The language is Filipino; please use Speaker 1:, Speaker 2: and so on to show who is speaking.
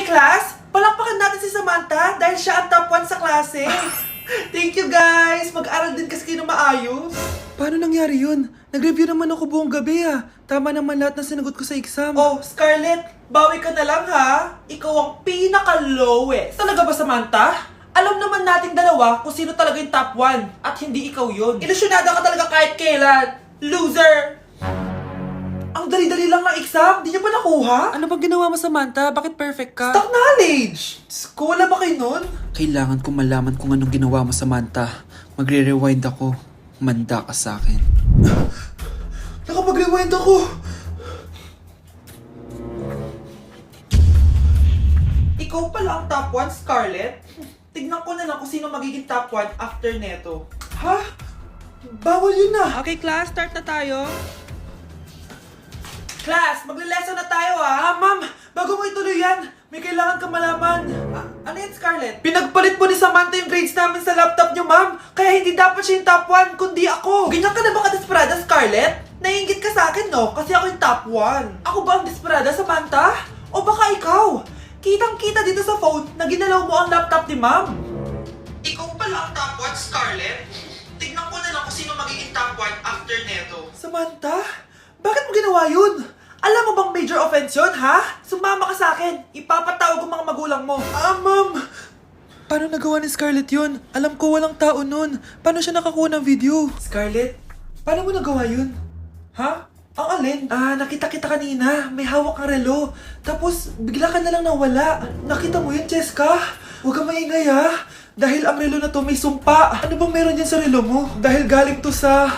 Speaker 1: class, palakpakan natin si Samantha dahil siya ang top 1 sa klase. Thank you guys! Mag-aral din kasi kayo na maayos. Paano nangyari yun? Nag-review naman ako buong gabi ah. Tama naman lahat ng sinagot ko sa exam. Oh, Scarlett, bawi ka na lang ha. Ikaw ang pinaka-lowest. Talaga ba, Samantha? Alam naman nating dalawa kung sino talaga yung top 1 at hindi ikaw yun. Ilusyonada ka talaga kahit kailan. Loser! Ang dali-dali lang ng exam, di niyo pa nakuha? Ano bang ginawa mo, Samantha? Bakit perfect ka? Stock knowledge! Wala ba kayo nun?
Speaker 2: Kailangan ko malaman kung anong ginawa mo, Samantha. Magre-rewind ako. Manda ka sa akin.
Speaker 1: Nakapag-rewind ako! Ikaw pala ang top 1, Scarlett? Tignan ko na lang kung sino magiging top 1 after neto. Ha? Bawal yun na! Okay, class, start na tayo. Class, magle-lesson na tayo ah! Ma'am, bago mo ituloy yan, may kailangan ka malaman. Ano yan, Scarlett? Pinagpalit po ni Samantha yung grades namin sa laptop niyo, ma'am. Kaya hindi dapat siya yung top 1, kundi ako. Ganyan ka na ba ka-desperada, Scarlett? Naiingit ka sa akin, no? Kasi ako yung top 1. Ako ba ang desperada, Samantha? O baka ikaw? Kitang-kita dito sa phone na ginalaw mo ang laptop ni ma'am. Ikaw pala ang top 1, Scarlett? Tignan ko na lang kung sino magiging top 1 after neto. Samantha? Bakit mo ginawa yun? Alam mo bang major offense yun, ha? Sumama ka sa akin. Ipapatawag ko mga magulang mo. Ma'am! Paano nagawa ni Scarlett yun? Alam ko walang tao nun. Paano siya nakakuha ng video? Scarlett, paano mo nagawa yun? Ha? Ang alin? Nakita kita kanina. May hawak kang relo. Tapos, bigla ka na lang nawala. Nakita mo yun, Cheska? Huwag kang maingay, ha? Dahil ang relo na to may sumpa. Ano bang meron yan sa relo mo? Dahil galing to sa